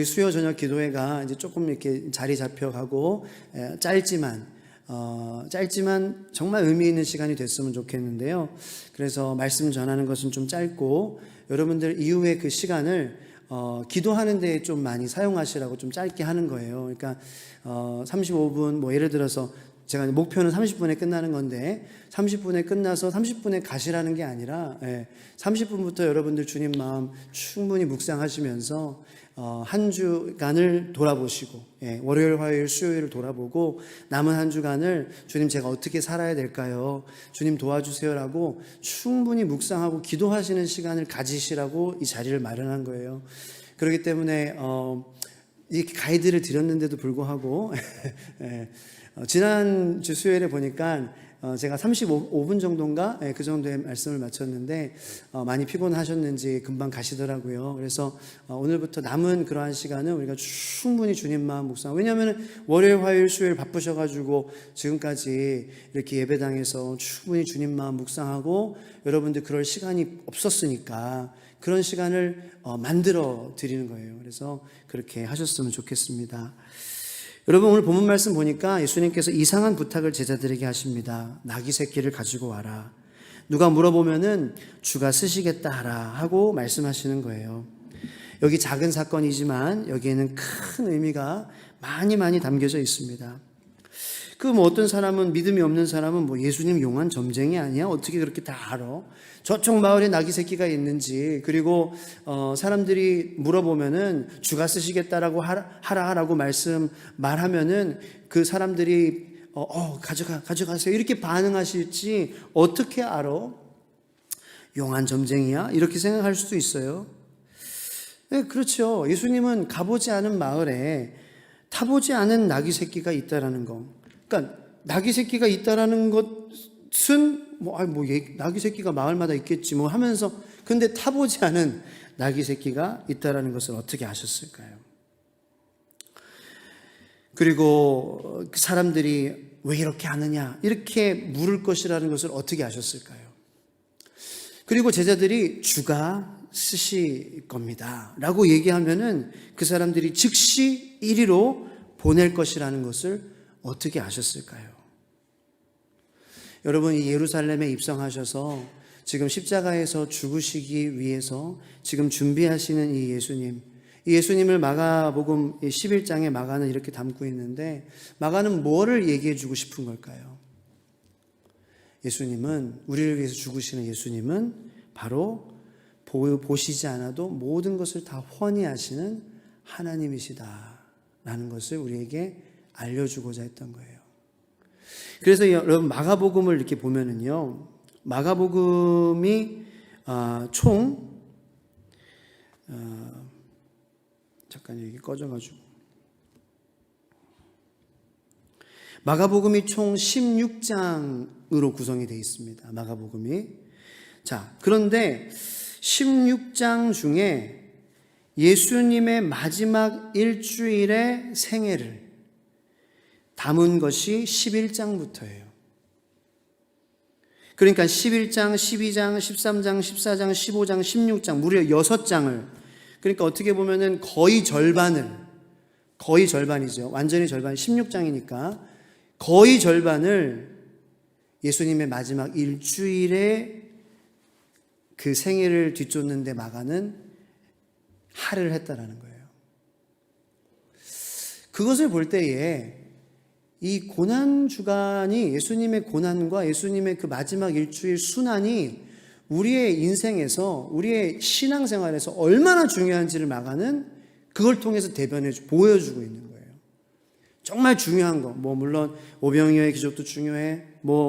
우리 수요 저녁 기도회가 이제 조금 이렇게 자리 잡혀가고 짧지만 정말 의미 있는 시간이 됐으면 좋겠는데요. 그래서 말씀 전하는 것은 좀 짧고 여러분들 이후에 그 시간을 기도하는 데 좀 많이 사용하시라고 좀 짧게 하는 거예요. 그러니까 35분 뭐 예를 들어서 제가 목표는 30분에 끝나는 건데 30분에 끝나서 30분에 가시라는 게 아니라 30분부터 여러분들 주님 마음 충분히 묵상하시면서 한 주간을 돌아보시고 월요일, 화요일, 수요일을 돌아보고 남은 한 주간을 주님 제가 어떻게 살아야 될까요? 주님 도와주세요라고 충분히 묵상하고 기도하시는 시간을 가지시라고 이 자리를 마련한 거예요. 그렇기 때문에 이렇게 가이드를 드렸는데도 불구하고 지난주 수요일에 보니까 제가 35분 정도인가 그 정도의 말씀을 마쳤는데 많이 피곤하셨는지 금방 가시더라고요. 그래서 오늘부터 남은 그러한 시간은 우리가 충분히 주님 마음 묵상, 왜냐하면 월요일, 화요일, 수요일 바쁘셔가지고 지금까지 이렇게 예배당에서 충분히 주님 마음 묵상하고 여러분들 그럴 시간이 없었으니까 그런 시간을 만들어 드리는 거예요. 그래서 그렇게 하셨으면 좋겠습니다. 여러분, 오늘 본문 말씀 보니까 예수님께서 이상한 부탁을 제자들에게 하십니다. 나귀 새끼를 가지고 와라. 누가 물어보면은 주가 쓰시겠다 하라 하고 말씀하시는 거예요. 여기 작은 사건이지만 여기에는 큰 의미가 많이 담겨져 있습니다. 뭐 어떤 사람은, 믿음이 없는 사람은 뭐 예수님 용한 점쟁이 아니야? 어떻게 그렇게 다 알아? 저쪽 마을에 나귀 새끼가 있는지, 그리고 사람들이 물어보면은 주가 쓰시겠다라고 하라고 말하면은 그 사람들이 가져가세요 이렇게 반응하실지 어떻게 알아? 용한 점쟁이야? 이렇게 생각할 수도 있어요. 네, 그렇죠. 예수님은 가보지 않은 마을에 타보지 않은 나귀 새끼가 있다라는 거. 그러니까 나귀 새끼가 있다라는 것은 나귀 새끼가 마을마다 있겠지 뭐 하면서, 근데 타보지 않은 나귀 새끼가 있다라는 것을 어떻게 아셨을까요? 그리고 그 사람들이 왜 이렇게 하느냐 이렇게 물을 것이라는 것을 어떻게 아셨을까요? 그리고 제자들이 주가 쓰실 겁니다 라고 얘기하면은 그 사람들이 즉시 이리로 보낼 것이라는 것을 어떻게 아셨을까요? 여러분, 이 예루살렘에 입성하셔서 지금 십자가에서 죽으시기 위해서 지금 준비하시는 이 예수님을 마가복음 11장에 마가는 이렇게 담고 있는데, 마가는 뭐를 얘기해 주고 싶은 걸까요? 예수님은, 우리를 위해서 죽으시는 예수님은 바로 보시지 않아도 모든 것을 다 훤히 아시는 하나님이시다라는 것을 우리에게 알려주고자 했던 거예요. 그래서 여러분, 마가복음을 이렇게 보면은요, 마가복음이 총 잠깐 여기 꺼져가지고 마가복음이 총 16장으로 구성이 되어 있습니다. 마가복음이. 자, 그런데 16장 중에 예수님의 마지막 일주일의 생애를 담은 것이 11장부터예요. 그러니까 11장, 12장, 13장, 14장, 15장, 16장, 무려 6장을, 그러니까 어떻게 보면은 거의 절반이죠. 완전히 절반, 16장이니까 거의 절반을 예수님의 마지막 일주일에 그 생애를 뒤쫓는데 마가는 할애를 했다라는 거예요. 그것을 볼 때에 이 고난주간이, 예수님의 고난과 예수님의 그 마지막 일주일 순환이 우리의 인생에서, 우리의 신앙생활에서 얼마나 중요한지를 마가는 그걸 통해서 보여주고 있는 거예요. 정말 중요한 거, 물론 오병이어의 기적도 중요해,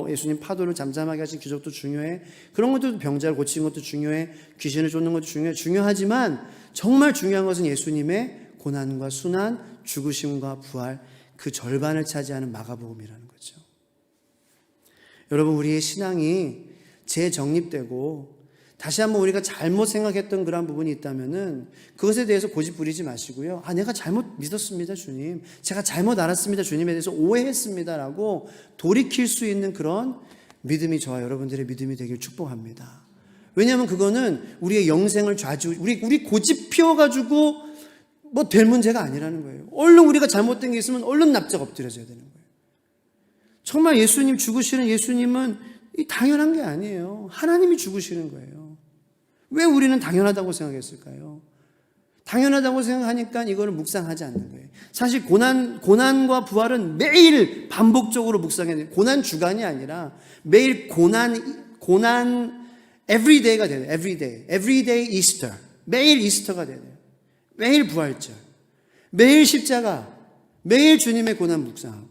예수님 파도를 잠잠하게 하신 기적도 중요해, 그런 것도, 병자를 고친 것도 중요해, 귀신을 쫓는 것도 중요하지만 정말 중요한 것은 예수님의 고난과 순환, 죽으심과 부활, 그 절반을 차지하는 마가복음이라는 거죠. 여러분, 우리의 신앙이 재정립되고 다시 한번 우리가 잘못 생각했던 그런 부분이 있다면은 그것에 대해서 고집 부리지 마시고요. 내가 잘못 믿었습니다, 주님. 제가 잘못 알았습니다, 주님에 대해서 오해했습니다라고 돌이킬 수 있는 그런 믿음이 저와 여러분들의 믿음이 되길 축복합니다. 왜냐하면 그거는 우리의 영생을 우리 고집 피워가지고 뭐 될 문제가 아니라는 거예요. 얼른 우리가 잘못된 게 있으면 얼른 납작 엎드려져야 되는 거예요. 정말 예수님 죽으시는 예수님은 당연한 게 아니에요. 하나님이 죽으시는 거예요. 왜 우리는 당연하다고 생각했을까요? 당연하다고 생각하니까 이거를 묵상하지 않는 거예요. 사실 고난과 부활은 매일 반복적으로 묵상해야 돼요. 고난 주간이 아니라 매일 고난 everyday가 돼요. everyday Easter. 매일 이스터가 돼야 돼요. 매일 부활절, 매일 십자가, 매일 주님의 고난 묵상하고,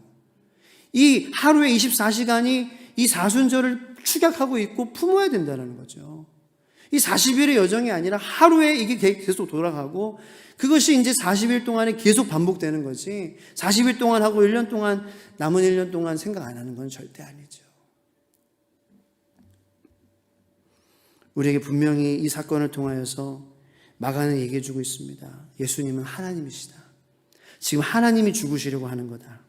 이 하루에 24시간이 이 사순절을 축약하고 있고 품어야 된다는 거죠. 이 40일의 여정이 아니라 하루에 이게 계속 돌아가고, 그것이 이제 40일 동안에 계속 반복되는 거지, 40일 동안 하고 1년 동안, 남은 1년 동안 생각 안 하는 건 절대 아니죠. 우리에게 분명히 이 사건을 통하여서 마가는 얘기해 주고 있습니다. 예수님은 하나님이시다. 지금 하나님이 죽으시려고 하는 거다.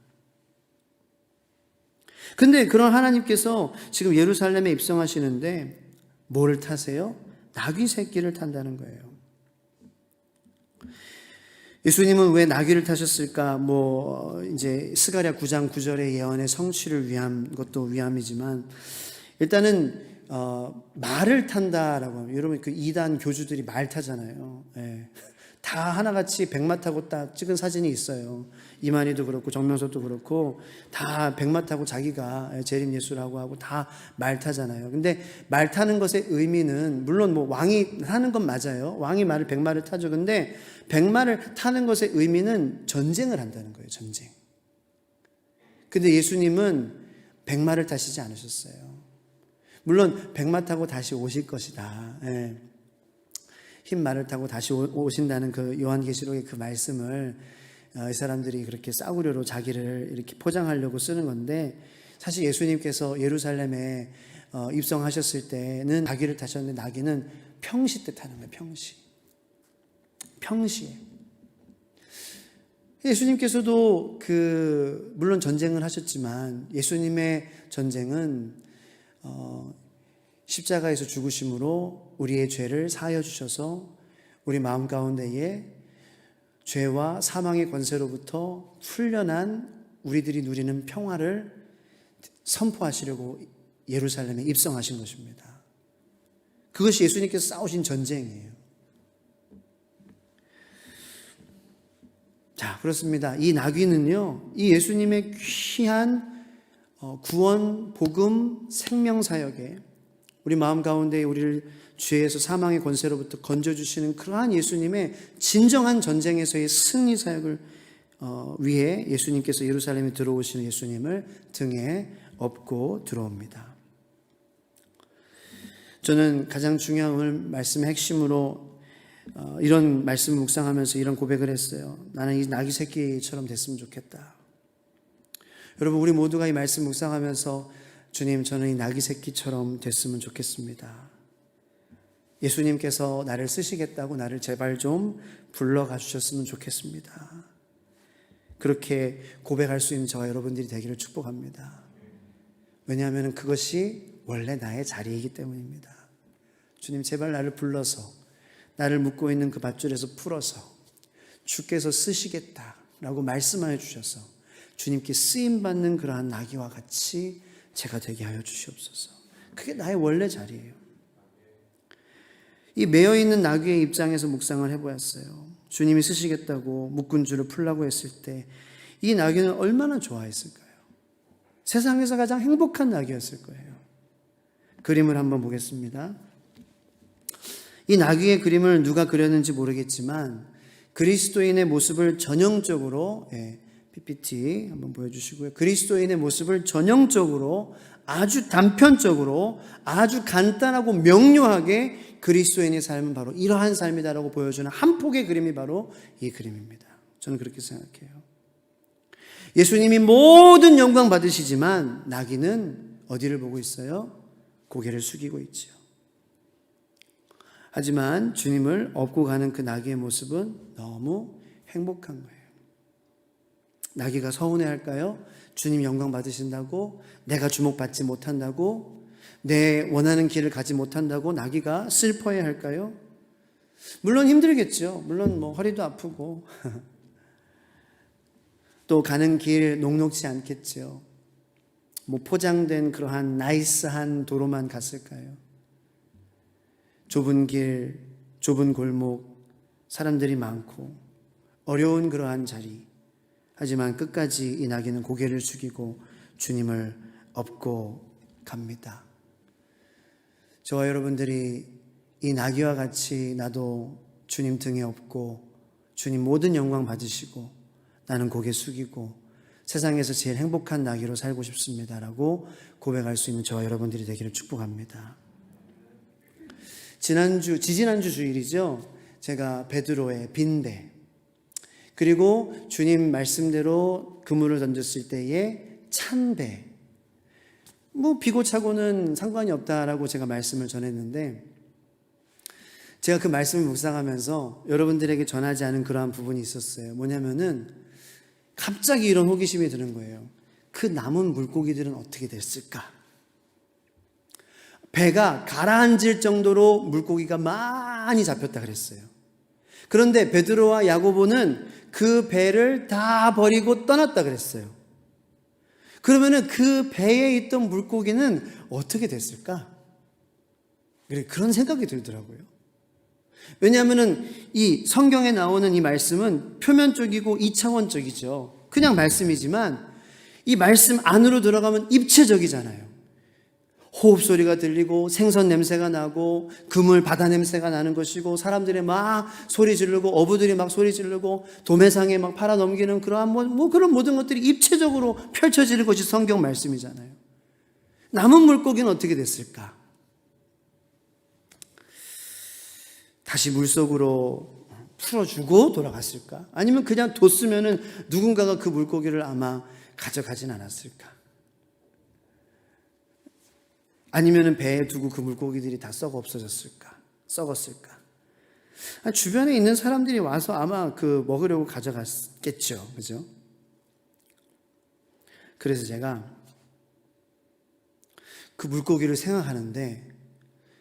근데 그런 하나님께서 지금 예루살렘에 입성하시는데 뭐를 타세요? 나귀 새끼를 탄다는 거예요. 예수님은 왜 나귀를 타셨을까? 이제 스가랴 9장 9절의 예언의 성취를 위한 것도 위함이지만, 일단은 말을 탄다라고 하면, 여러분 그 이단 교주들이 말 타잖아요. 예. 다 하나같이 백마 타고 딱 찍은 사진이 있어요. 이만희도 그렇고 정명석도 그렇고 다 백마 타고 자기가 재림 예수라고 하고 다 말 타잖아요. 근데 말 타는 것의 의미는, 물론 왕이 타는 건 맞아요. 왕이 백마를 타죠. 근데 백마를 타는 것의 의미는 전쟁을 한다는 거예요. 전쟁. 근데 예수님은 백마를 타시지 않으셨어요. 물론 백마 타고 다시 오실 것이다. 예. 흰 말을 타고 다시 오신다는 그 요한계시록의 그 말씀을 이 사람들이 그렇게 싸구려로 자기를 이렇게 포장하려고 쓰는 건데, 사실 예수님께서 예루살렘에 입성하셨을 때는 나귀를 타셨는데, 나귀는 평시 때 타는 거예요. 평시에. 예수님께서도 물론 전쟁을 하셨지만, 예수님의 전쟁은 십자가에서 죽으심으로 우리의 죄를 사하여 주셔서 우리 마음 가운데에 죄와 사망의 권세로부터 풀려난 우리들이 누리는 평화를 선포하시려고 예루살렘에 입성하신 것입니다. 그것이 예수님께서 싸우신 전쟁이에요. 자, 그렇습니다. 이 나귀는요, 이 예수님의 귀한 구원, 복음, 생명 사역에 우리 마음 가운데 우리를 죄에서 사망의 권세로부터 건져주시는 그러한 예수님의 진정한 전쟁에서의 승리 사역을 위해 예수님께서 예루살렘에 들어오시는 예수님을 등에 업고 들어옵니다. 저는 가장 중요한 오늘 말씀의 핵심으로 이런 말씀을 묵상하면서 이런 고백을 했어요. 나는 이 나귀 새끼처럼 됐으면 좋겠다. 여러분, 우리 모두가 이 말씀 묵상하면서 주님, 저는 이 나귀 새끼처럼 됐으면 좋겠습니다. 예수님께서 나를 쓰시겠다고 나를 제발 좀 불러가 주셨으면 좋겠습니다. 그렇게 고백할 수 있는 저와 여러분들이 되기를 축복합니다. 왜냐하면 그것이 원래 나의 자리이기 때문입니다. 주님, 제발 나를 불러서 나를 묶고 있는 그 밧줄에서 풀어서 주께서 쓰시겠다라고 말씀하여 주셔서 주님께 쓰임받는 그러한 나귀와 같이 제가 되게 하여 주시옵소서. 그게 나의 원래 자리예요. 이 매여있는 나귀의 입장에서 묵상을 해보았어요. 주님이 쓰시겠다고 묶은 줄을 풀라고 했을 때 이 나귀는 얼마나 좋아했을까요? 세상에서 가장 행복한 나귀였을 거예요. 그림을 한번 보겠습니다. 이 나귀의 그림을 누가 그렸는지 모르겠지만 그리스도인의 모습을 전형적으로, PPT 한번 보여주시고요. 그리스도인의 모습을 전형적으로 아주 단편적으로 아주 간단하고 명료하게 그리스도인의 삶은 바로 이러한 삶이다라고 보여주는 한 폭의 그림이 바로 이 그림입니다. 저는 그렇게 생각해요. 예수님이 모든 영광 받으시지만 나귀는 어디를 보고 있어요? 고개를 숙이고 있죠. 하지만 주님을 업고 가는 그 나귀의 모습은 너무 행복한 거예요. 나귀가 서운해할까요? 주님 영광 받으신다고, 내가 주목받지 못한다고, 내 원하는 길을 가지 못한다고 나귀가 슬퍼해할까요? 물론 힘들겠죠. 물론 뭐 허리도 아프고 또 가는 길 녹록지 않겠죠. 뭐 포장된 그러한 나이스한 도로만 갔을까요? 좁은 길, 좁은 골목, 사람들이 많고 어려운 그러한 자리. 하지만 끝까지 이 나귀는 고개를 숙이고 주님을 업고 갑니다. 저와 여러분들이 이 나귀와 같이 나도 주님 등에 업고 주님 모든 영광 받으시고 나는 고개 숙이고 세상에서 제일 행복한 나귀로 살고 싶습니다라고 고백할 수 있는 저와 여러분들이 되기를 축복합니다. 지지난주 주일이죠. 제가 베드로의 빈배 그리고 주님 말씀대로 그물을 던졌을 때의 찬배 뭐 비고 차고는 상관이 없다라고 제가 말씀을 전했는데 제가 그 말씀을 묵상하면서 여러분들에게 전하지 않은 그러한 부분이 있었어요. 뭐냐면은 갑자기 이런 호기심이 드는 거예요. 그 남은 물고기들은 어떻게 됐을까? 배가 가라앉을 정도로 물고기가 많이 잡혔다 그랬어요. 그런데 베드로와 야고보는 그 배를 다 버리고 떠났다 그랬어요. 그러면은 그 배에 있던 물고기는 어떻게 됐을까? 그런 생각이 들더라고요. 왜냐하면은 이 성경에 나오는 이 말씀은 표면적이고 2차원적이죠. 그냥 말씀이지만 이 말씀 안으로 들어가면 입체적이잖아요. 호흡 소리가 들리고 생선 냄새가 나고 그물 바다 냄새가 나는 것이고 사람들이 막 소리 지르고 어부들이 막 소리 지르고 도매상에 막 팔아 넘기는 그러한 뭐 그런 모든 것들이 입체적으로 펼쳐지는 것이 성경 말씀이잖아요. 남은 물고기는 어떻게 됐을까? 다시 물속으로 풀어주고 돌아갔을까? 아니면 그냥 뒀으면은 누군가가 그 물고기를 아마 가져가진 않았을까? 아니면은 배에 두고 그 물고기들이 다 썩어 없어졌을까? 썩었을까? 주변에 있는 사람들이 와서 아마 그 먹으려고 가져갔겠죠. 그죠? 그래서 제가 그 물고기를 생각하는데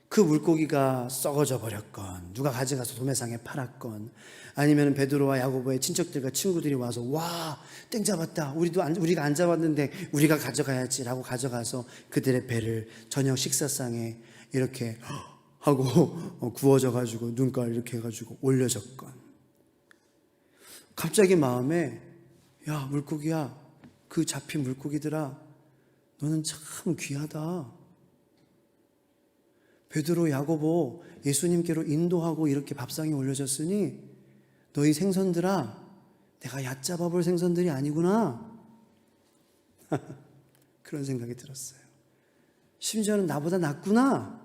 그 물고기가 썩어져 버렸건 누가 가져가서 도매상에 팔았건 아니면 베드로와 야고보의 친척들과 친구들이 와서 와, 땡 잡았다. 우리가 안 잡았는데 우리가 가져가야지라고 가져가서 그들의 배를 저녁 식사상에 이렇게 하고 구워져 가지고 눈깔 이렇게 해가지고 올려졌건 갑자기 마음에 야, 물고기야, 그 잡힌 물고기들아, 너는 참 귀하다. 베드로, 야고보 예수님께로 인도하고 이렇게 밥상에 올려졌으니 너희 생선들아, 내가 얕잡아 볼 생선들이 아니구나. 그런 생각이 들었어요. 심지어는 나보다 낫구나.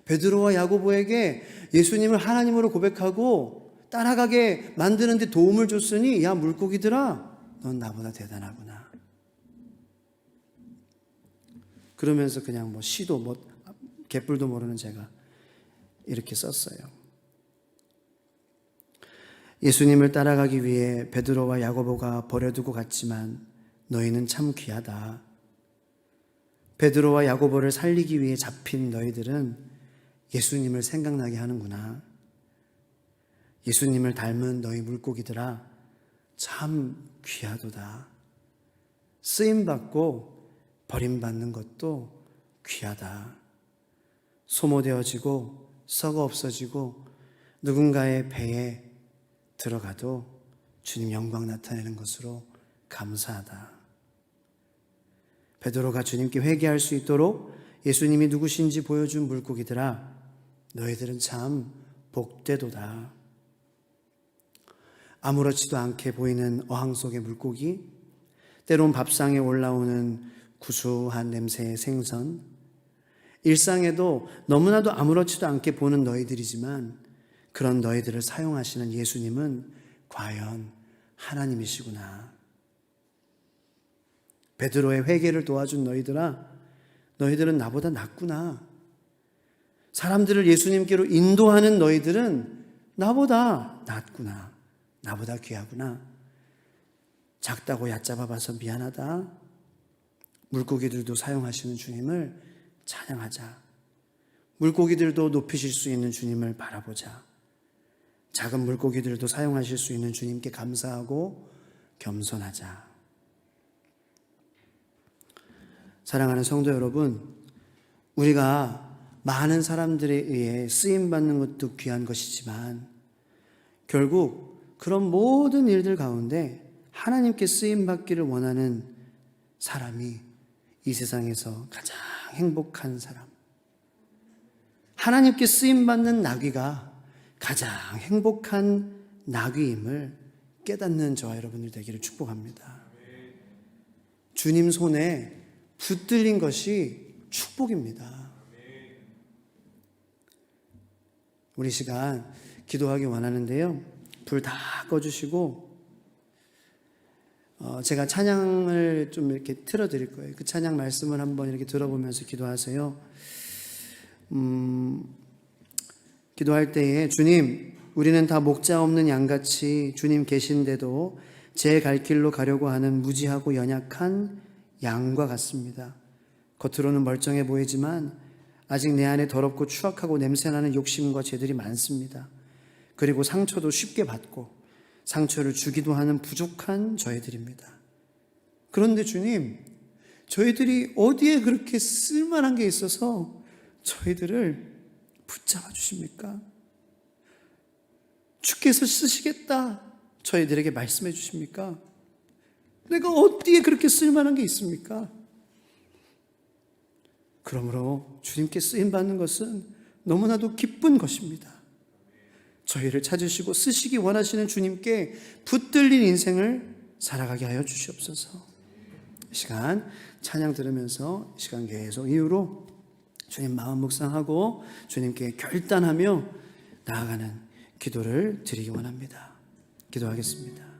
베드로와 야고보에게 예수님을 하나님으로 고백하고 따라가게 만드는데 도움을 줬으니 야, 물고기들아, 넌 나보다 대단하구나. 그러면서 그냥 뭐 시도 개뿔도 모르는 제가 이렇게 썼어요. 예수님을 따라가기 위해 베드로와 야고보가 버려두고 갔지만 너희는 참 귀하다. 베드로와 야고보를 살리기 위해 잡힌 너희들은 예수님을 생각나게 하는구나. 예수님을 닮은 너희 물고기들아, 참 귀하도다. 쓰임받고 버림받는 것도 귀하다. 소모되어지고 썩어 없어지고 누군가의 배에 들어가도 주님 영광 나타내는 것으로 감사하다. 베드로가 주님께 회개할 수 있도록 예수님이 누구신지 보여준 물고기들아, 너희들은 참 복되도다. 아무렇지도 않게 보이는 어항 속의 물고기, 때론 밥상에 올라오는 구수한 냄새의 생선, 일상에도 너무나도 아무렇지도 않게 보는 너희들이지만 그런 너희들을 사용하시는 예수님은 과연 하나님이시구나. 베드로의 회개를 도와준 너희들아, 너희들은 나보다 낫구나. 사람들을 예수님께로 인도하는 너희들은 나보다 낫구나. 나보다 귀하구나. 작다고 얕잡아봐서 미안하다. 물고기들도 사용하시는 주님을 찬양하자. 물고기들도 높이실 수 있는 주님을 바라보자. 작은 물고기들도 사용하실 수 있는 주님께 감사하고 겸손하자. 사랑하는 성도 여러분, 우리가 많은 사람들에 의해 쓰임받는 것도 귀한 것이지만 결국 그런 모든 일들 가운데 하나님께 쓰임받기를 원하는 사람이 이 세상에서 가장 행복한 사람, 하나님께 쓰임받는 나귀가 가장 행복한 나귀임을 깨닫는 저와 여러분들 되기를 축복합니다. 주님 손에 붙들린 것이 축복입니다. 우리 시간 기도하기 원하는데요, 불 다 꺼주시고 제가 찬양을 좀 이렇게 틀어드릴 거예요. 그 찬양 말씀을 한번 이렇게 들어보면서 기도하세요. 기도할 때에 주님, 우리는 다 목자 없는 양같이 주님 계신데도 제 갈 길로 가려고 하는 무지하고 연약한 양과 같습니다. 겉으로는 멀쩡해 보이지만 아직 내 안에 더럽고 추악하고 냄새나는 욕심과 죄들이 많습니다. 그리고 상처도 쉽게 받고 상처를 주기도 하는 부족한 저희들입니다. 그런데 주님, 저희들이 어디에 그렇게 쓸만한 게 있어서 저희들을 붙잡아 주십니까? 주께서 쓰시겠다 저희들에게 말씀해 주십니까? 내가 어디에 그렇게 쓸만한 게 있습니까? 그러므로 주님께 쓰임받는 것은 너무나도 기쁜 것입니다. 저희를 찾으시고 쓰시기 원하시는 주님께 붙들린 인생을 살아가게 하여 주시옵소서. 이 시간 찬양 들으면서 이 시간 계속 이후로 주님 마음 묵상하고 주님께 결단하며 나아가는 기도를 드리기 원합니다. 기도하겠습니다.